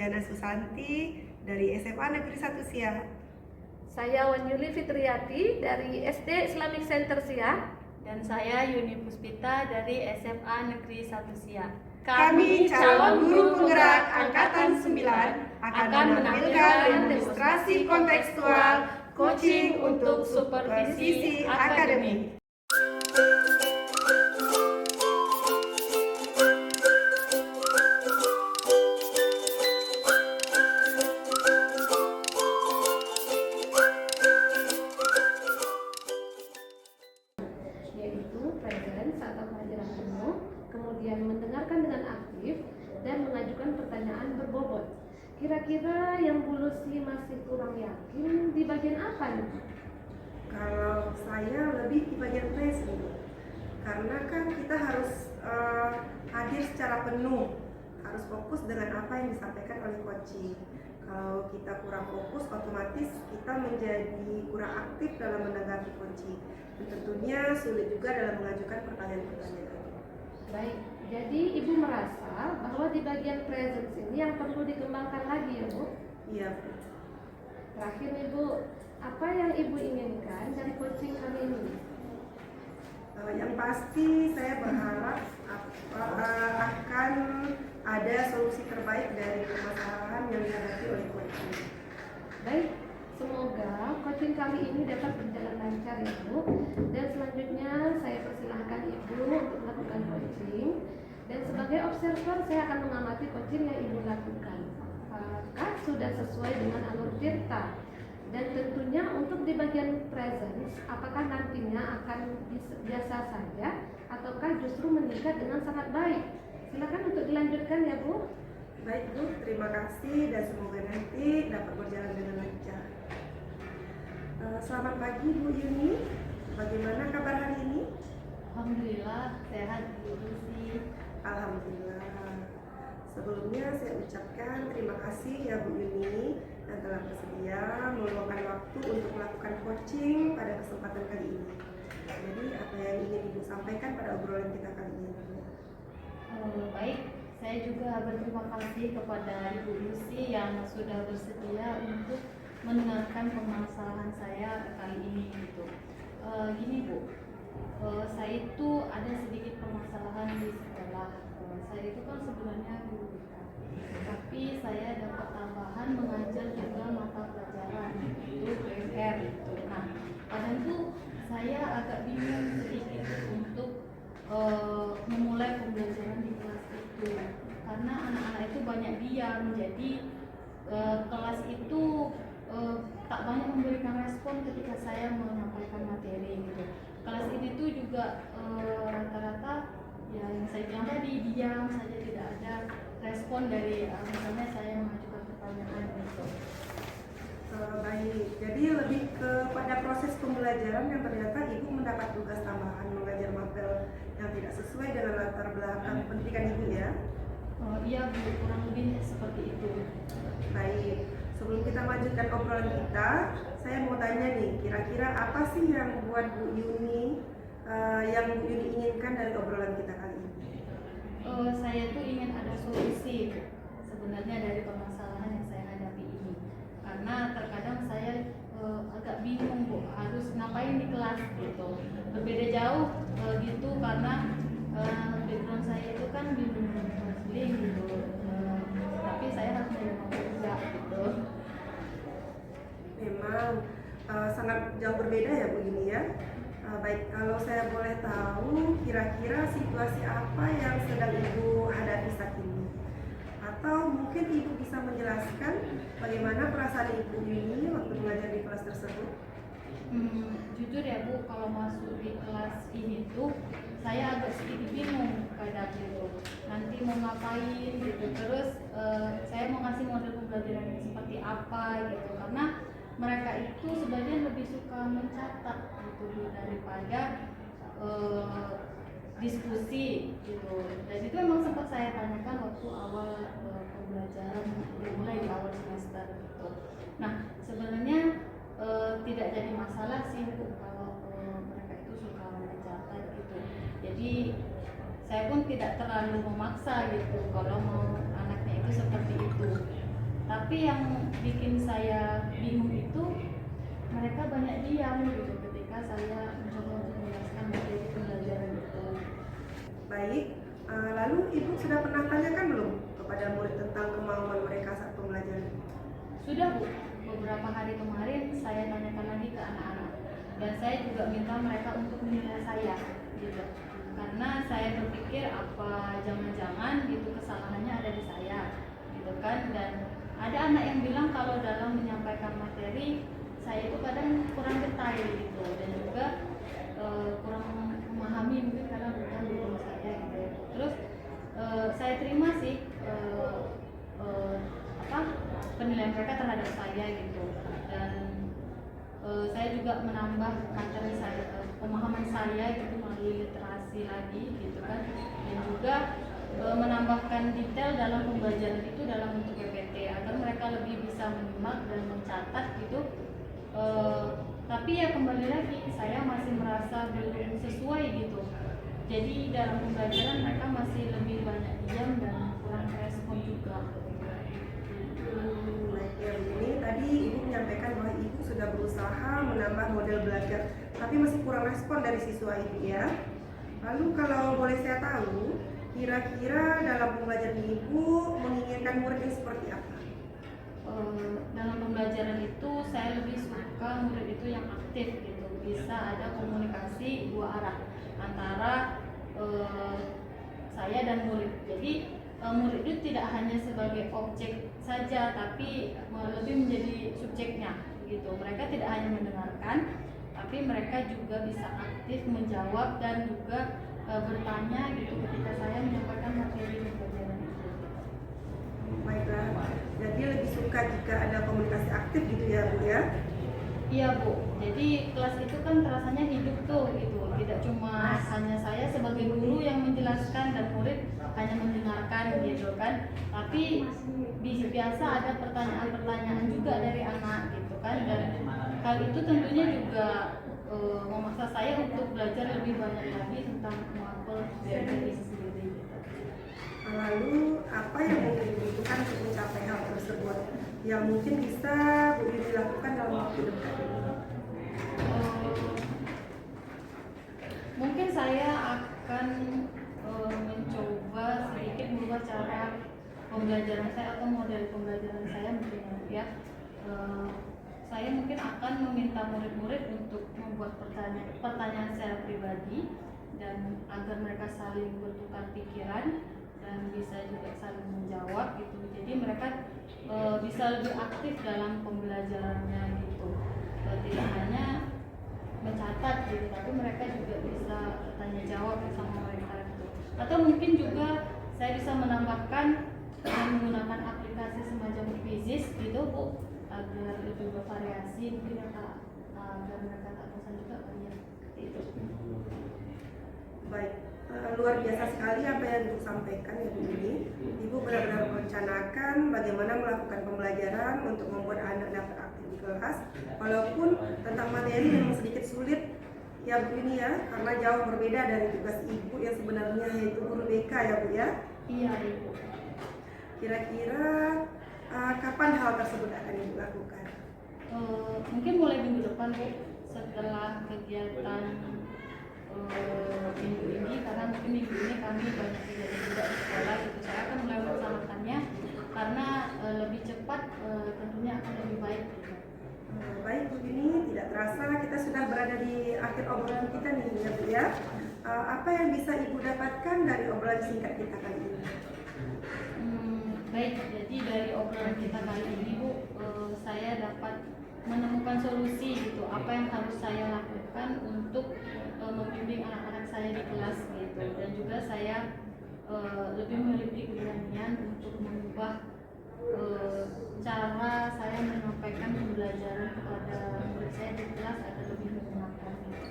Jana Susanti dari SMA Negeri 1 Siak. Saya Wanyuli Fitriati dari SD Islamic Center Siak. Dan saya Yuni Puspita dari SMA Negeri 1 Siak. Kami calon guru penggerak Angkatan 9 akan menampilkan demonstrasi kontekstual coaching untuk supervisi akademik. Yaitu presence atau kehadiran penuh, kemudian mendengarkan dengan aktif, dan mengajukan pertanyaan berbobot. Kira-kira yang Bu Lucy masih kurang yakin di bagian apa nih? Kalau saya lebih di bagian present, karena kan kita harus hadir secara penuh, harus fokus dengan apa yang disampaikan oleh coaching. Kalau kita kurang fokus, otomatis kita menjadi kurang aktif dalam menanggapi coaching. Dan tentunya sulit juga dalam mengajukan pertanyaan-pertanyaan. Baik, jadi Ibu merasa bahwa di bagian presence ini yang perlu dikembangkan lagi ya Bu? Iya. Terakhir nih Bu, apa yang Ibu inginkan dari coaching kali ini? Yang pasti saya berharap akan ada solusi terbaik dari permasalahan yang dihadapi oleh coaching. Baik, semoga coaching kali ini dapat berjalan lancar ya Bu. Dan selanjutnya saya persilahkan Ibu untuk melakukan coaching. Dan sebagai observer saya akan mengamati coaching yang Ibu lakukan. Apakah sudah sesuai dengan alur tirta? Dan tentunya untuk di bagian presence, apakah nantinya akan biasa saja ataukah justru meningkat dengan sangat baik? Silakan untuk dilanjutkan ya Bu. Baik Bu, terima kasih dan semoga nanti dapat berjalan dengan lancar. Selamat pagi Bu Yuni, bagaimana kabar hari ini? Alhamdulillah sehat Bu Lucy. Alhamdulillah. Sebelumnya saya ucapkan terima kasih ya Bu Yuni yang telah bersedia meluangkan waktu untuk melakukan coaching pada kesempatan kali ini. Jadi apa yang ingin Ibu sampaikan pada obrolan kita kali ini? Baik, saya juga berterima kasih kepada Ibu Lucy yang sudah bersedia untuk mendengarkan permasalahan saya kali ini gitu. Gini Bu, saya itu ada sedikit permasalahan di sekolah. Saya itu kan sebenarnya guru BK, tapi saya dapat tambahan mengajar juga mata pelajaran itu PMR gitu. Nah, kadang tuh saya agak bingung sedikit untuk memulai pembelajaran di kelas itu karena anak-anak itu banyak diam, jadi kelas itu tak banyak memberikan respon ketika saya menyampaikan materi gitu. Kelas ini tuh juga rata-rata ya yang saya bilang tadi diam saja, tidak ada respon dari misalnya saya mengajukan pertanyaan gitu. Baik, jadi lebih kepada proses pembelajaran yang ternyata Ibu mendapat tugas tambahan mengajar mapel yang tidak sesuai dengan latar belakang pendidikan Ibu ya? Iya Bu, kurang lebih seperti itu. Baik, sebelum kita lanjutkan obrolan kita, saya mau tanya nih, kira-kira apa sih yang buat Bu Yuni yang Bu Yuni inginkan dari obrolan kita kali ini? Saya tuh ingin ada solusi sebenarnya dari permasalahan yang saya hadapi ini, karena terkadang saya agak bingung Bu, harus ngapain di kelas gitu. Berbeda jauh gitu karena background saya itu kan bimbing konseling gitu, tapi saya harus menerima kerja gitu. Memang sangat jauh berbeda ya Bu Yuni ya. Baik, kalau saya boleh tahu kira-kira situasi apa yang sedang Ibu hadapi saat ini? Atau mungkin Ibu bisa menjelaskan bagaimana perasaan Ibu Yuni waktu mengajar di kelas tersebut? Jujur ya Bu, kalau masuk di kelas ini tuh saya agak sedikit bingung kadang gitu. Nanti mau ngapain gitu, terus saya mau ngasih model pembelajaran seperti apa gitu, karena mereka itu sebagian lebih suka mencatat gitu daripada diskusi gitu. Dan itu memang sempat saya tanyakan waktu awal pembelajaran dimulai di awal semester gitu. Nah, sebenarnya tidak jadi masalah sih Bu kalau mereka itu suka mencatat gitu. Jadi saya pun tidak terlalu memaksa gitu kalau mau anaknya itu seperti itu. Tapi yang bikin saya bingung itu mereka banyak diam gitu ketika saya mencoba untuk menjelaskan materi pembelajaran itu. Baik, lalu Ibu sudah pernah tanyakan belum kepada murid tentang kemauan mereka saat pembelajaran? Sudah Bu, beberapa hari kemarin saya tanyakan lagi ke anak-anak dan saya juga minta mereka untuk menilai saya gitu. Karena saya berpikir apa jangan-jangan gitu kesalahannya ada di saya gitu kan. Dan ada anak yang bilang kalau dalam menyampaikan materi saya itu kadang kurang detail gitu dan juga kurang memahami mungkin karena bukan guru saya gitu. Terus saya terima sih penilaian mereka terhadap saya gitu. Dan saya juga menambah materi saya, pemahaman saya gitu melalui literasi lagi gitu kan. Dan juga menambahkan detail dalam pembelajaran itu dalam bentuk PPT agar mereka lebih bisa menyimak dan mencatat gitu. Tapi ya kembali lagi saya masih merasa belum sesuai gitu. Jadi dalam pembelajaran mereka masih lebih banyak diam dan kurang respon juga. Baik ya begini, tadi Ibu menyampaikan bahwa Ibu sudah berusaha menambah model belajar, tapi masih kurang respon dari siswa Ibu ya. Lalu kalau boleh saya tahu, kira-kira dalam pembelajaran Ibu menginginkan murid yang seperti apa? Dalam pembelajaran itu saya lebih suka murid itu yang aktif gitu, bisa ada komunikasi dua arah antara saya dan murid. Jadi murid itu tidak hanya sebagai objek saja, tapi lebih menjadi subjeknya gitu. Mereka tidak hanya mendengarkan, tapi mereka juga bisa aktif menjawab dan juga bertanya gitu ketika saya menyampaikan materi pembelajaran itu. Baiklah, jadi lebih suka jika ada komunikasi aktif gitu ya Bu ya? Iya Bu, jadi kelas itu kan rasanya hidup tuh gitu. Tidak cuma hanya saya sebagai guru yang menjelaskan dan murid hanya mendengarkan gitu kan. Tapi biasa ada pertanyaan-pertanyaan juga dari anak gitu kan. Dan hal itu tentunya juga memaksa saya untuk belajar lebih banyak lagi tentang kemampuan dari diri sendiri gitu. Lalu apa yang mungkin dibutuhkan untuk mencapai hal tersebut yang mungkin bisa Bu Yuni lakukan dalam waktu dekat ini? Mungkin saya akan mencoba sedikit merubah cara pembelajaran saya atau model pembelajaran saya mungkin ya. Saya mungkin akan meminta murid-murid untuk membuat pertanyaan secara pribadi dan agar mereka saling bertukar pikiran dan bisa juga saling menjawab gitu. Jadi mereka bisa lebih aktif dalam pembelajarannya gitu. Tidak hanya mencatat gitu, tapi mereka juga bisa tanya jawab sama mereka gitu. Atau mungkin juga saya bisa menambahkan dengan menggunakan aplikasi semacam Quizizz gitu Bu, agar lebih bervariasi mungkin agar mereka tak bosan juga banyak itu. Baik, luar biasa sekali apa yang Ibu sampaikan ya Bu Yuni. Ibu benar-benar merencanakan bagaimana melakukan pembelajaran untuk membuat anak dapat aktif di kelas, walaupun tentang materi memang sedikit sulit ya Bu Yuni ya, karena jauh berbeda dari tugas Ibu yang sebenarnya yaitu guru BK ya Bu ya. Iya Ibu. Kira-kira kapan hal tersebut akan Ibu lakukan? Mungkin mulai minggu depan Bu, setelah kegiatan minggu ini, karena mungkin minggu ini kami banyak kegiatan juga di sekolah gitu. Saya akan mulai melaksanakannya karena lebih cepat, tentunya akan lebih baik gitu. Baik Bu Yuni, tidak terasa kita sudah berada di akhir obrolan kita nih ya Bu ya. Apa yang bisa Ibu dapatkan dari obrolan singkat kita kali ini? Baik, jadi dari obrolan kita kali ini Bu, saya dapat menemukan solusi gitu, apa yang harus saya lakukan untuk membimbing anak-anak saya di kelas gitu. Dan juga saya lebih memiliki keberanian untuk mengubah cara saya menyampaikan pembelajaran kepada murid saya di kelas agar lebih menyenangkan gitu.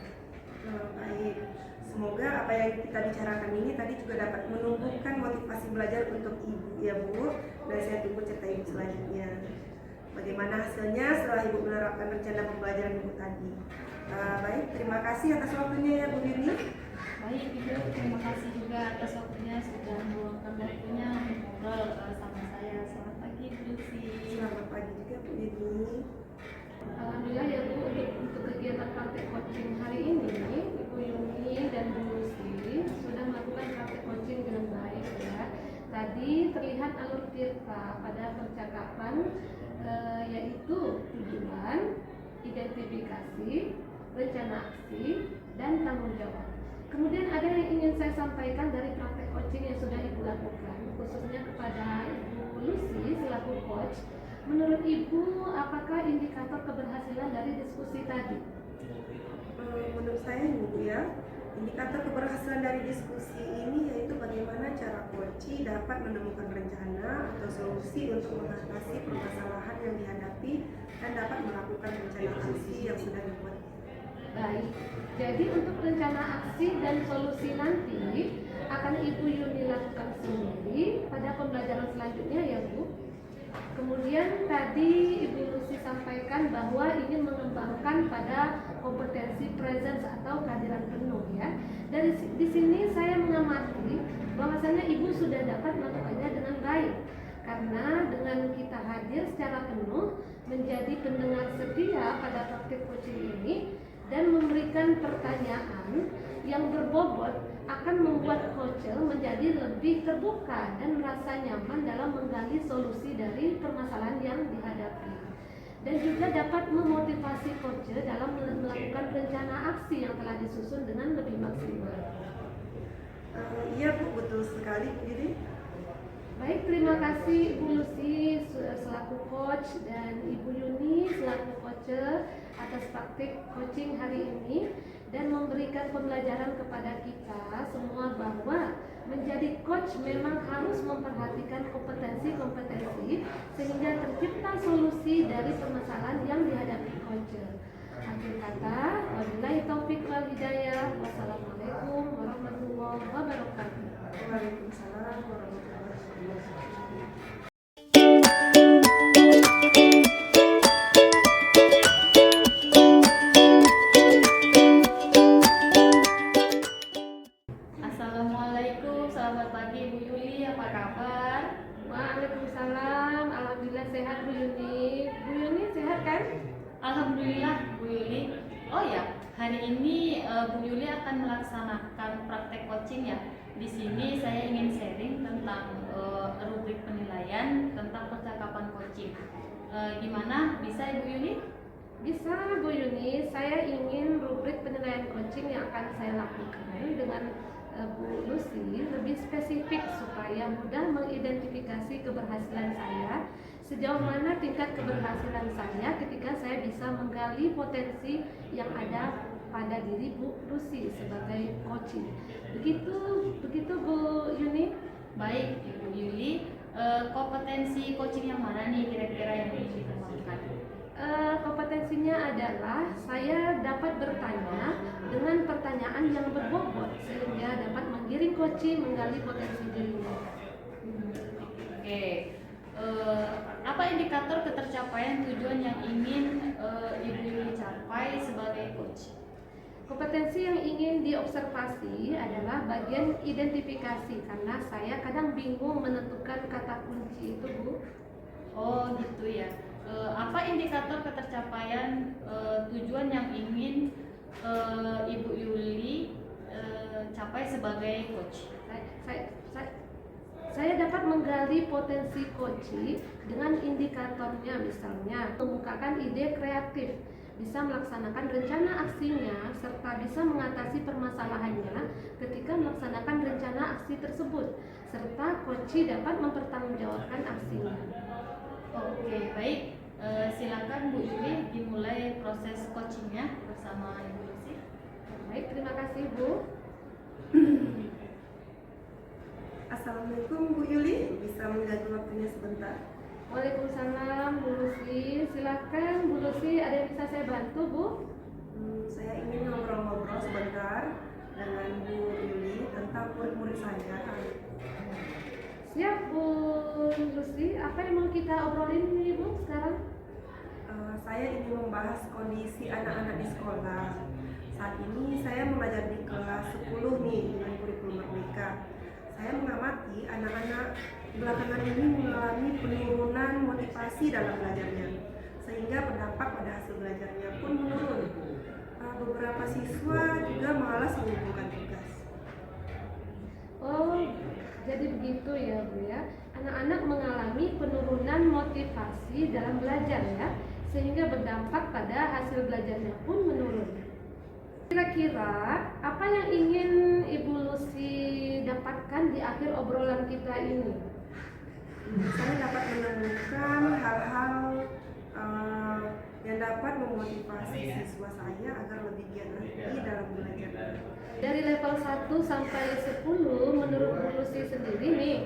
Baik, semoga apa yang kita bicarakan ini tadi juga dapat menumbuhkan motivasi belajar untuk Ibu ya Bu. Dan saya tunggu cerita Ibu selanjutnya. Bagaimana hasilnya setelah Ibu menerapkan rencana pembelajaran Ibu tadi. Baik, terima kasih atas waktunya ya Bu Yuni. Baik Ibu, terima kasih juga atas waktunya sudah meluangkan waktunya ngobrol sama saya. Selamat pagi Bu Lucy. Selamat pagi juga Bu Yuni. Alhamdulillah ya Bu, untuk kegiatan praktek coaching hari ini, Ibu Yuni dan Bu Lucy sudah melakukan praktek coaching dengan baik ya. Tadi terlihat alur tirta pada percakapan, yaitu tujuan, identifikasi, rencana aksi, dan tanggung jawab. Kemudian ada yang ingin saya sampaikan dari praktek coaching yang sudah Ibu lakukan, khususnya kepada Ibu Lucy selaku coach. Menurut Ibu, apakah indikator keberhasilan dari diskusi tadi? Menurut saya Bu ya, indikator keberhasilan dari diskusi ini yaitu bagaimana cara coach dapat menemukan rencana atau solusi untuk mengatasi permasalahan yang dihadapi dan dapat melakukan rencana aksi yang sudah dibuat. Baik, jadi untuk rencana aksi dan solusi nanti akan Ibu Yuni lakukan sendiri pada pembelajaran selanjutnya ya Bu. Kemudian tadi Ibu Lucy sampaikan bahwa ingin mengembangkan pada kompetensi presence atau kehadiran penuh ya. Di sini saya mengamati bahwasanya Ibu sudah dapat melakukannya dengan baik. Karena dengan kita hadir secara penuh menjadi pendengar setia pada praktik coaching ini dan memberikan pertanyaan yang berbobot akan membuat coach menjadi lebih terbuka dan merasa nyaman dalam menggali solusi dari permasalahan yang dihadapi. Dan juga dapat memotivasi coach dalam melakukan rencana aksi yang telah disusun dengan lebih maksimal. Iya Bu, betul sekali. Jadi baik, terima kasih Ibu Lucy selaku coach dan Ibu Yuni selaku coach atas praktik coaching hari ini dan memberikan pembelajaran kepada kita semua bahwa menjadi coach memang harus memperhatikan kompetensi-kompetensi sehingga tercipta solusi dari permasalahan yang dihadapi coach. Akhir kata, wabillahi taufik wal hidayah. Wassalamualaikum warahmatullahi wabarakatuh. Waalaikumsalam warahmatullahi wabarakatuh. Assalamualaikum, selamat pagi Bu Yuli, apa kabar? Waalaikumsalam, alhamdulillah sehat Bu Yuni. Bu Yuni sehat kan? Alhamdulillah Bu Yuli. Oh ya, hari ini Bu Yuli akan melaksanakan praktek coaching ya. Di sini saya ingin sharing tentang rubrik penilaian tentang percakapan coaching. Gimana? Bisa Ibu Yuli? Bisa Bu Yuni, saya ingin rubrik penilaian coaching yang akan saya lakukan dengan Bu Lucy lebih spesifik supaya mudah mengidentifikasi keberhasilan saya, sejauh mana tingkat keberhasilan saya ketika saya bisa menggali potensi yang ada pada diri Bu Lucy sebagai coaching. Begitu Bu Yuni. Baik Ibu Yuli, kompetensi coaching yang mana nih kira-kira yang ingin dikembangkan? Kompetensinya adalah saya dapat bertanya dengan pertanyaan yang berbobot sehingga dapat menggiring coaching menggali potensi dirinya. Oke. Apa indikator ketercapaian tujuan yang ingin Ibu Yuli capai sebagai coach? Kompetensi yang ingin diobservasi adalah bagian identifikasi karena saya kadang bingung menentukan kata kunci itu Bu. Oh gitu ya. Apa indikator ketercapaian tujuan yang ingin Ibu Yuli capai sebagai coach? Saya dapat menggali potensi coach dengan indikatornya, misalnya membukakan ide kreatif, bisa melaksanakan rencana aksinya, serta bisa mengatasi permasalahannya ketika melaksanakan rencana aksi tersebut, serta coach dapat mempertanggungjawabkan aksinya. Oke, baik. Silakan Bu Yuli dimulai proses coachingnya bersama Ibu Lucy. Baik, terima kasih Bu. Assalamualaikum Bu Yuli, bisa mengganggu waktunya sebentar? Waalaikumsalam Bu Lucy. Silakan Bu Lucy, ada yang bisa saya bantu Bu? Saya ingin ngobrol-ngobrol sebentar dengan Bu Yuli tentang murid-murid saya. Siap Bu Lucy, apa yang mau kita obrolin nih Bu sekarang? Saya ingin membahas kondisi anak-anak di sekolah. Saat ini saya mengajar di kelas 10 nih dengan kurikulum Merdeka. saya mengamati anak-anak belakangan ini mengalami penurunan motivasi dalam belajarnya, sehingga berdampak pada hasil belajarnya pun menurun. Beberapa siswa juga malas mengumpulkan tugas. Oh, jadi begitu ya Bu ya. Anak-anak mengalami penurunan motivasi dalam belajar ya, sehingga berdampak pada hasil belajarnya pun menurun. Kira-kira apa yang ingin Ibu Lucy dapatkan di akhir obrolan kita ini? Saya dapat menemukan hal-hal yang dapat memotivasi siswa saya agar lebih giat lagi dalam belajar. Dari level 1 sampai 10 menurut Bu Lucy sendiri nih,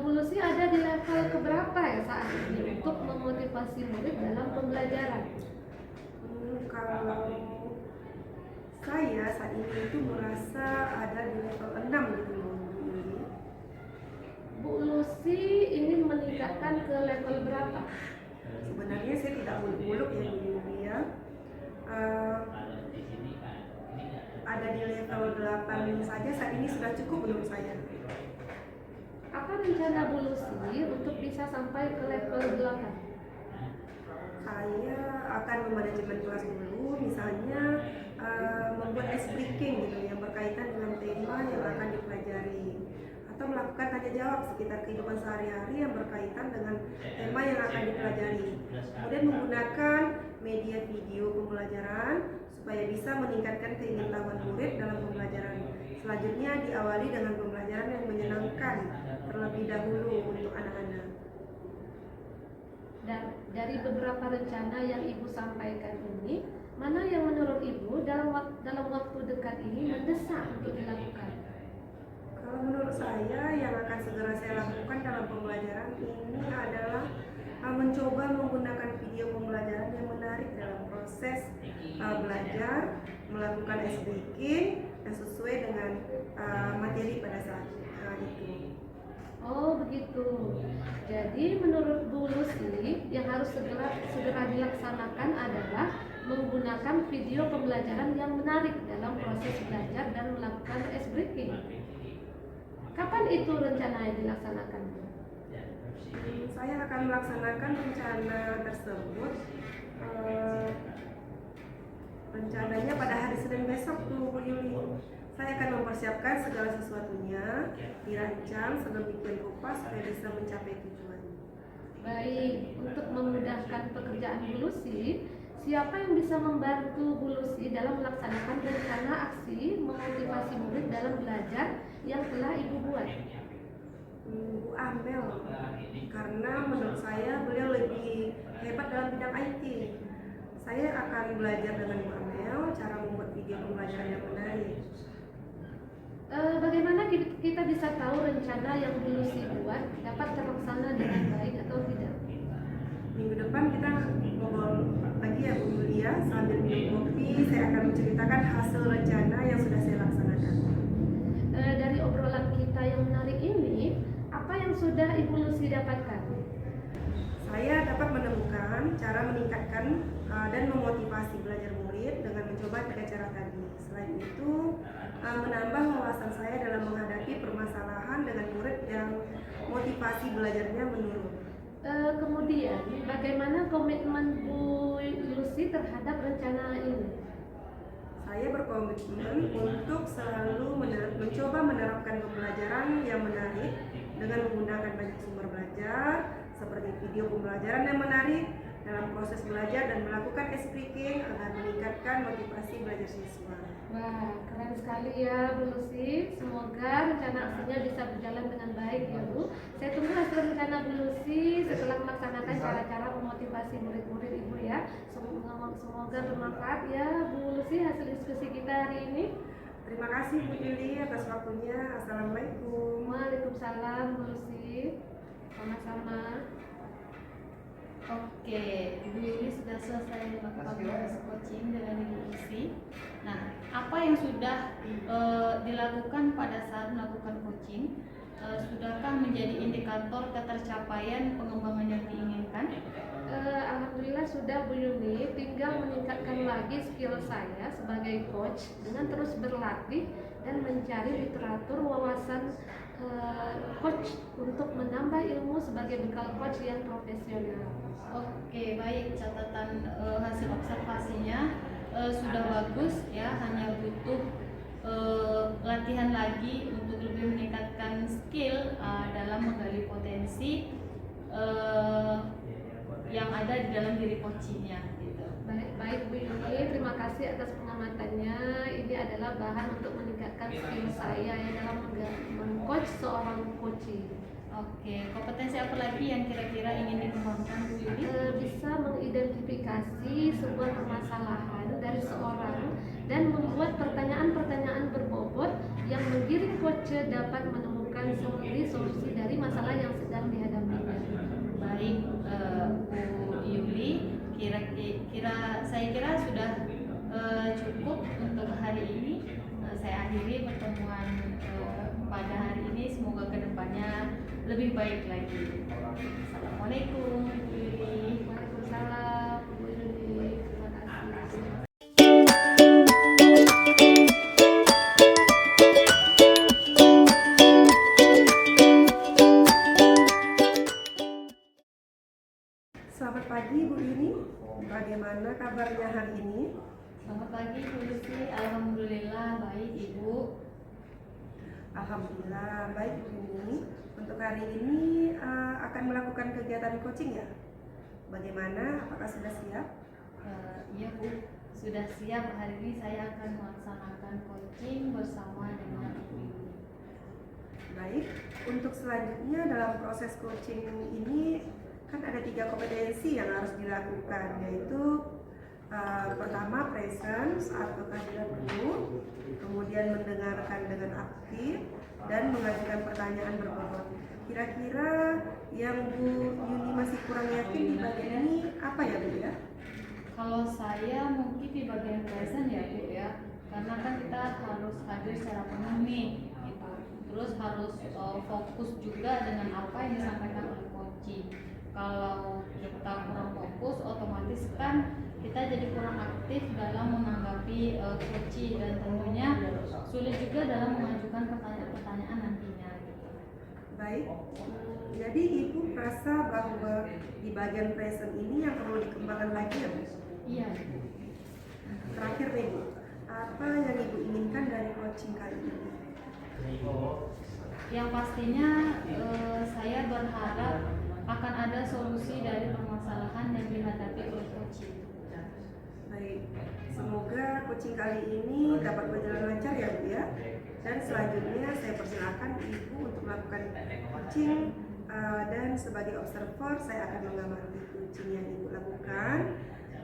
Bu Lucy ada di level keberapa ya saat ini untuk memotivasi murid dalam pembelajaran? Kalau saya saat ini itu merasa ada di level 6 gitu loh. Bu Lucy ingin meningkatkan ke level berapa? Sebenarnya saya tidak muluk-muluk ya Bu Yulia. Ada di level 8 saja saat ini sudah cukup menurut saya. Apa rencana Bu Lucy untuk bisa sampai ke level 8? Saya akan memanajemen kelas dulu, misalnya membuat ice breaking gitu yang berkaitan dengan tema yang akan dipelajari, atau melakukan tanya jawab sekitar kehidupan sehari-hari yang berkaitan dengan tema yang akan dipelajari. Kemudian menggunakan media video pembelajaran supaya bisa meningkatkan keingin-tahuan murid dalam pembelajaran. Selanjutnya diawali dengan pembelajaran yang menyenangkan terlebih dahulu untuk anak-anak. Dan dari beberapa rencana yang Ibu sampaikan ini, mana yang menurut Ibu dalam waktu dekat ini mendesak untuk dilakukan? Kalau menurut saya yang akan segera saya lakukan dalam pembelajaran ini adalah mencoba menggunakan video pembelajaran yang menarik dalam proses belajar, melakukan ice breaking yang sesuai dengan materi pada saat itu. Oh begitu. Jadi menurut Bu Lucy yang harus segera dilaksanakan adalah menggunakan video pembelajaran yang menarik dalam proses belajar dan melakukan ice breaking. Kapan itu rencananya dilaksanakan? Saya akan melaksanakan rencana tersebut rencananya pada hari Senin besok tuh Bu Yuli. Saya akan mempersiapkan segala sesuatunya, dirancang sedemikian rupa supaya bisa mencapai tujuan. Baik, untuk memudahkan pekerjaan Bu Lucy, siapa yang bisa membantu Bu Lucy dalam melaksanakan rencana aksi memotivasi murid dalam belajar yang telah Ibu buat? Bu Amel, karena menurut saya beliau lebih hebat dalam bidang IT. Saya akan belajar dengan Bu Amel cara membuat video pembelajaran yang menarik. Bagaimana kita bisa tahu rencana yang Bu Lucy buat dapat terlaksana dengan baik atau tidak? Minggu depan kita ngobrol lagi ya Bu Yulia, sambil minum kopi saya akan menceritakan hasil rencana yang sudah saya laksanakan. Dari obrolan kita yang menarik ini, apa yang sudah Ibu Lucy dapatkan? Saya dapat menemukan cara meningkatkan dan memotivasi belajar murid dengan mencoba 3 cara tadi. Selain itu, menambah wawasan saya dalam menghadapi permasalahan dengan murid yang motivasi belajarnya menurun. Kemudian, bagaimana komitmen Bu Lucy terhadap rencana ini? Saya berkomitmen untuk selalu mencoba menerapkan pembelajaran yang menarik dengan menggunakan banyak sumber belajar seperti video pembelajaran yang menarik dalam proses belajar dan melakukan ice breaking agar meningkatkan motivasi belajar siswa. Wah, keren sekali ya Bu Lucy. Semoga rencana aksinya bisa berjalan dengan baik ya Bu. Saya tunggu hasil rencana Bu Lucy setelah melaksanakan cara-cara memotivasi murid-murid Ibu ya. Semoga bermanfaat ya Bu Lucy hasil diskusi kita hari ini. Terima kasih Bu Yuli atas waktunya. Assalamualaikum. Waalaikumsalam Bu Lucy. Sama-sama. Oke, Ibu Yuli sudah selesai melakukan proses coaching dengan Ibu Lucy. Nah, apa yang sudah dilakukan pada saat melakukan coaching? Sudahkah menjadi indikator ketercapaian pengembangan yang diinginkan? Alhamdulillah sudah Bu Yuli, tinggal meningkatkan lagi lagi skill saya sebagai coach dengan terus berlatih dan mencari literatur wawasan coach untuk menambah ilmu sebagai bekal coach yang profesional. Oke, baik, catatan hasil observasinya sudah bagus ya, hanya butuh latihan lagi untuk lebih meningkatkan skill dalam menggali potensi yang ada di dalam diri coachingnya gitu. Baik Bu Yuni, terima kasih atas pengamatannya. Ini adalah bahan untuk meningkatkan skill saya ya dalam meng-coach seorang coaching. Oke, kompetensi apa lagi yang kira-kira ingin dikembangkan Bu Yuni? Bisa mengidentifikasi sebuah permasalahan dari seorang dan membuat pertanyaan-pertanyaan berbobot yang menggiring coach dapat menemukan sendiri solusi dari masalah yang sedang dihadapinya. Baik, Bu Yuli, saya kira sudah cukup untuk hari ini. Saya akhiri pertemuan pada hari ini. Semoga kedepannya lebih baik lagi. Assalamualaikum Bu Yuli. Waalaikumsalam Bu Yuni, terima kasih. Selamat pagi Bu Yuni, bagaimana kabarnya hari ini? Selamat pagi Bu Lucy. Alhamdulillah baik Ibu. Alhamdulillah baik Bu Yuni. Untuk hari ini akan melakukan kegiatan coaching ya? Bagaimana? Apakah sudah siap? Iya Bu, sudah siap. Hari ini saya akan melaksanakan coaching bersama dengan Ibu Yuli. Baik, untuk selanjutnya dalam proses coaching ini kan ada 3 kompetensi yang harus dilakukan, yaitu pertama presence atau kehadiran penuh, kemudian mendengarkan dengan aktif, dan mengajukan pertanyaan berbobot. Kira-kira yang Bu Yuni masih kurang yakin di bagian ini apa ya Bu ya? Kalau saya mungkin di bagian present ya Bu ya, karena kan kita harus hadir secara penuh nih gitu. Terus harus fokus juga dengan apa yang disampaikan oleh coaching. Kalau kita kurang fokus, otomatis kan kita jadi kurang aktif dalam menanggapi coaching dan tentunya sulit juga dalam mengajukan pertanyaan-pertanyaan nantinya gitu. Baik, jadi Ibu merasa bahwa di bagian present ini yang perlu dikembangkan lagi ya Bu? Iya. Terakhir nih Bu, apa yang Ibu inginkan dari coaching kali ini? Yang pastinya saya berharap akan ada solusi dari permasalahan yang dihadapi oleh coaching. Baik, semoga coaching kali ini dapat berjalan lancar ya Bu ya. Dan selanjutnya saya persilakan Ibu untuk melakukan coaching dan sebagai observer saya akan mengamati coaching yang Ibu lakukan.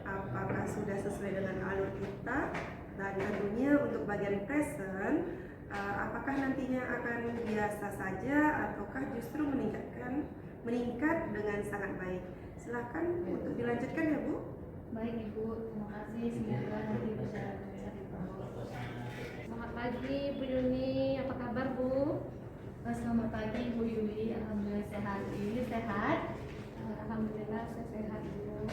Apakah sudah sesuai dengan alur kita, dan tentunya untuk bagian present apakah nantinya akan biasa saja ataukah justru meningkat dengan sangat baik. Silakan untuk dilanjutkan ya Bu. Baik Ibu, terima kasih. Semoga nanti bisa dibantu. Selamat pagi Bu Yuni, apa kabar Bu? Selamat pagi Bu Yuli, alhamdulillah sehat. Yuli sehat? Alhamdulillah saya sehat Bu.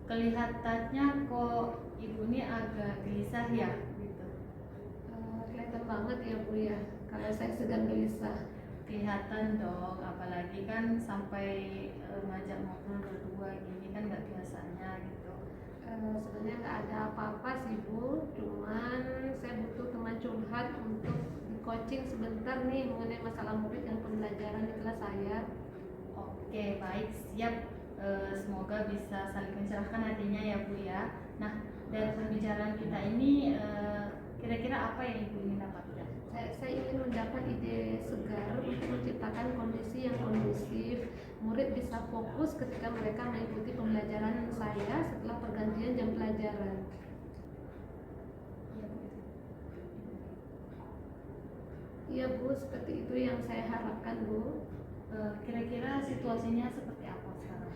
Kelihatannya kok Ibu ini agak gelisah ya gitu. Kelihatan banget ya Bu ya, kalau saya sedang gelisah. Kelihatan dong, apalagi kan sampai ngajak ngobrol berdua gini kan nggak biasanya gitu. Sebenarnya nggak ada apa-apa sih Bu, cuman saya butuh teman curhat untuk di coaching sebentar nih mengenai masalah murid dan pembelajaran di kelas saya. Oke, baik, siap. Semoga bisa saling mencerahkan hatinya ya Bu ya. Nah, dari pembicaraan kita ini kira-kira apa yang Ibu ingin dapatkan? Saya ingin mendapat ide segar untuk menciptakan kondisi yang kondusif. Murid bisa fokus ketika mereka mengikuti pembelajaran saya setelah pergantian jam pelajaran. Iya Bu, seperti itu yang saya harapkan Bu. Kira-kira situasinya seperti apa sekarang?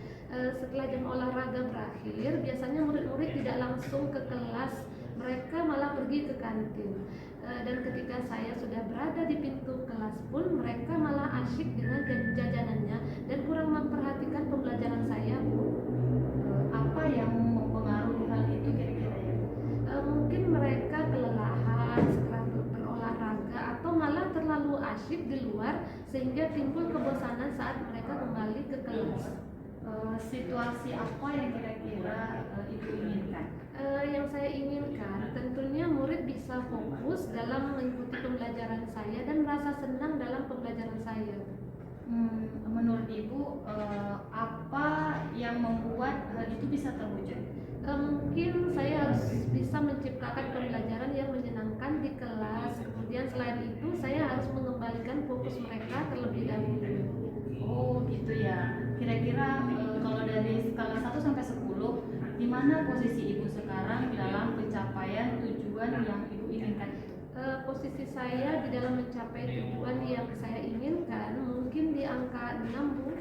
Setelah jam olahraga berakhir, biasanya murid-murid tidak langsung ke kelas, mereka malah pergi ke kantin. Dan ketika saya sudah berada di pintu kelas pun, mereka malah asyik dengan jajanannya dan kurang memperhatikan pembelajaran saya Bu. Apa yang mempengaruhi hal itu kira-kira? sehingga timbul kebosanan saat mereka kembali ke kelas. Situasi apa yang kira-kira Ibu inginkan? Yang saya inginkan tentunya murid bisa fokus dalam mengikuti pembelajaran saya dan merasa senang dalam pembelajaran saya. Menurut Ibu, apa yang membuat hal itu bisa terwujud? Mungkin saya harus bisa menciptakan pembelajaran yang menyenangkan di kelas. Kemudian selain itu saya harus mengembalikan fokus mereka terlebih dahulu. Oh gitu ya. Kira-kira kalau dari skala 1 sampai 10, di mana posisi Ibu sekarang dalam pencapaian tujuan yang Ibu inginkan itu? Posisi saya di dalam mencapai tujuan yang saya inginkan mungkin di angka 6, Bu.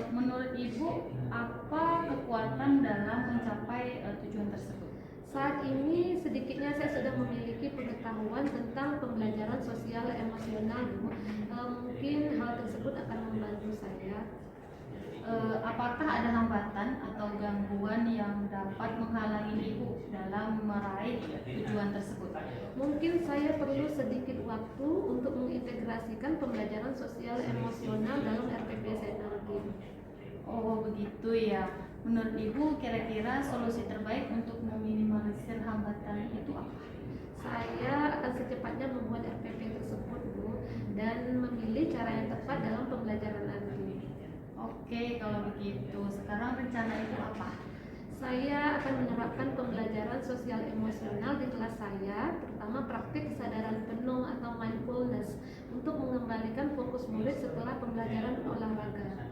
Menurut Ibu, apa kekuatan dalam mencapai tujuan tersebut? Saat ini sedikitnya saya sudah memiliki pengetahuan tentang pembelajaran sosial emosional, Bu. Mungkin hal tersebut akan membantu saya. Apakah ada hambatan atau gangguan yang dapat menghalangi Ibu dalam meraih tujuan tersebut? Mungkin saya perlu sedikit waktu untuk mengintegrasikan pembelajaran sosial emosional dalam RPP saya nanti. Oh begitu ya. Menurut Ibu, kira-kira solusi terbaik untuk meminimalisir hambatan itu apa? Saya akan secepatnya membuat RPP tersebut, Bu, dan memilih cara yang tepat dalam pembelajaran nanti. Oke, kalau begitu, sekarang rencana Ibu apa? Saya akan menerapkan pembelajaran sosial emosional di kelas saya, terutama praktik kesadaran penuh atau mindfulness untuk mengembalikan fokus murid setelah pembelajaran olahraga.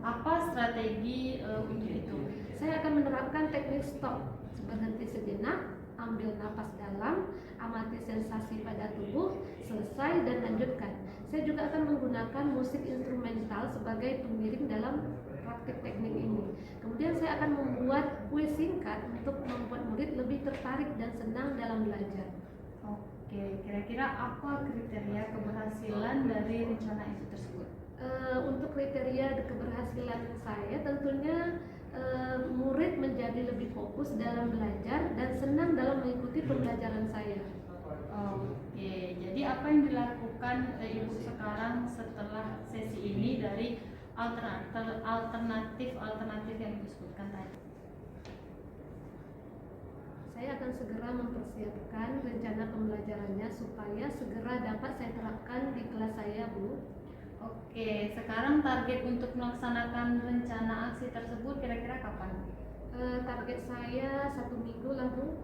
Apa strategi untuk itu? Saya akan menerapkan teknik stop, berhenti sejenak, ambil napas dalam, amati sensasi pada tubuh, selesai dan lanjutkan. Saya juga akan menggunakan musik instrumental sebagai pengiring dalam praktik teknik ini. Kemudian saya akan membuat kuis singkat untuk membuat murid lebih tertarik dan senang dalam belajar. Oke, kira-kira apa kriteria keberhasilan dari rencana itu tersebut? Untuk kriteria keberhasilan saya tentunya murid menjadi lebih fokus dalam belajar dan senang dalam mengikuti pembelajaran saya. Oke, jadi apa yang dilakukan Ibu sekarang setelah sesi ini dari alternatif yang Ibu sebutkan tadi? Saya akan segera mempersiapkan rencana pembelajarannya supaya segera dapat saya terapkan di kelas saya, Bu. Oke, sekarang target untuk melaksanakan rencana aksi tersebut kira-kira kapan? Target saya 1 minggu lah, Bu.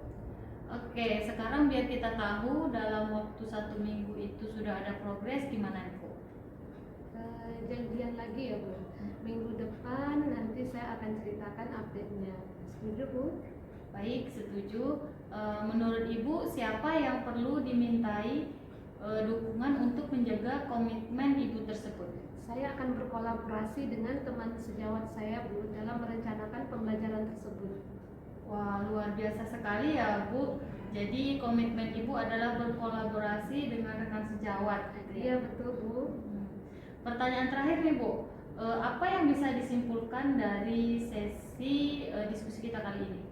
Oke, sekarang biar kita tahu dalam waktu 1 minggu itu sudah ada progres gimana Ibu? Janjian lagi ya, Bu. Minggu depan nanti saya akan ceritakan update-nya. Setuju, Bu? Baik, setuju. Menurut Ibu, siapa yang perlu dimintai dukungan untuk menjaga komitmen Ibu tersebut? Saya akan berkolaborasi dengan teman sejawat saya, Bu, dalam merencanakan pembelajaran tersebut. Wah, luar biasa sekali ya, Bu. Jadi komitmen Ibu adalah berkolaborasi dengan rekan sejawat, gitu ya? Iya, betul, Bu. Pertanyaan terakhir nih, Bu. Apa yang bisa disimpulkan dari sesi diskusi kita kali ini?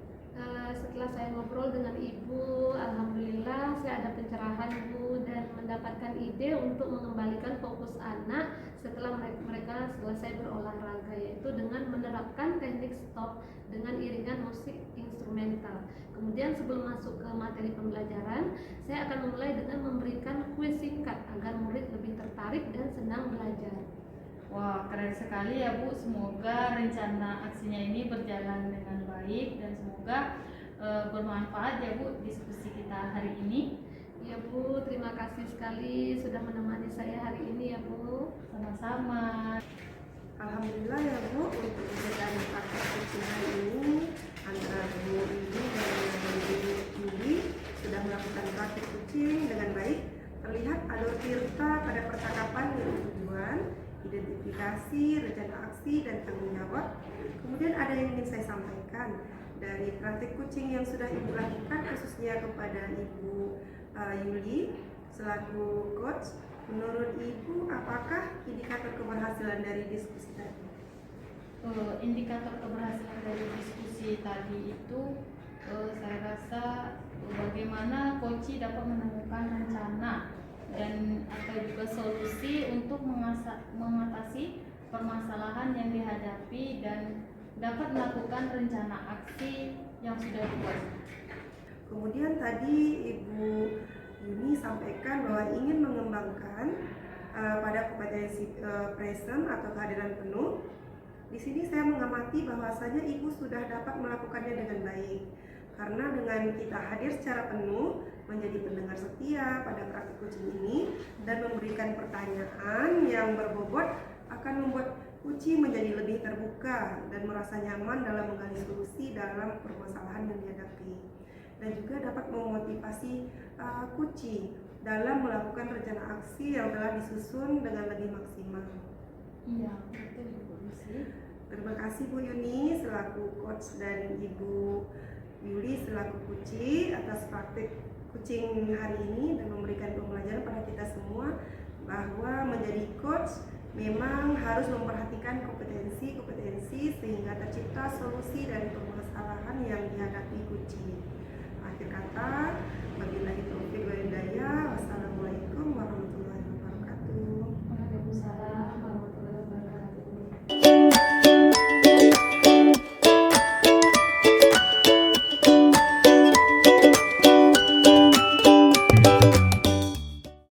Setelah saya ngobrol dengan Ibu, alhamdulillah saya ada pencerahan, Bu, dan mendapatkan ide untuk mengembalikan fokus anak setelah mereka selesai berolahraga, yaitu dengan menerapkan teknik stop dengan iringan musik instrumental. Kemudian sebelum masuk ke materi pembelajaran, saya akan memulai dengan memberikan kuis singkat agar murid lebih tertarik dan senang belajar. Wah, keren sekali ya Bu. Semoga rencana aksinya ini berjalan dengan baik dan semoga bermanfaat ya Bu diskusi kita hari ini. Ya Bu, terima kasih sekali sudah menemani saya hari ini ya Bu. Sama-sama. Alhamdulillah ya Bu, untuk pekerjaan praktek coaching hari ini antara Bu Ibu dan Bu Yuli sudah melakukan praktek coaching dengan baik. Terlihat alur Tirta pada percakapan dengan tujuan, identifikasi, rencana aksi, dan tanggung jawab. Kemudian ada yang ingin saya sampaikan dari praktik coaching yang sudah Ibu lakukan, khususnya kepada Ibu Yuli selaku coach. Menurut Ibu, apakah indikator keberhasilan dari diskusi tadi? Indikator keberhasilan dari diskusi tadi itu saya rasa bagaimana coach dapat menemukan rencana dan atau juga solusi untuk mengatasi permasalahan yang dihadapi dan dapat melakukan rencana aksi yang sudah dibuat. Kemudian tadi Ibu Yuni sampaikan bahwa ingin mengembangkan pada kompetensi present atau kehadiran penuh. Di sini saya mengamati bahwasanya Ibu sudah dapat melakukannya dengan baik. Karena dengan kita hadir secara penuh, menjadi pendengar setia pada praktik coaching ini dan memberikan pertanyaan yang berbobot akan membuat coaching menjadi lebih terbuka dan merasa nyaman dalam menggali solusi dalam permasalahan yang dihadapi. Dan juga dapat memotivasi coaching dalam melakukan rencana aksi yang telah disusun dengan lebih maksimal. Iya, betul Bu Lucy. Terima kasih Bu Yuni selaku coach dan Ibu Yuli selaku coach atas praktik coaching hari ini dan memberikan pembelajaran pada kita semua bahwa menjadi coach memang harus memperhatikan kompetensi sehingga tercipta solusi dari permasalahan yang dihadapi coaching. Akhir kata, wabillahi taufiq wal hidayah.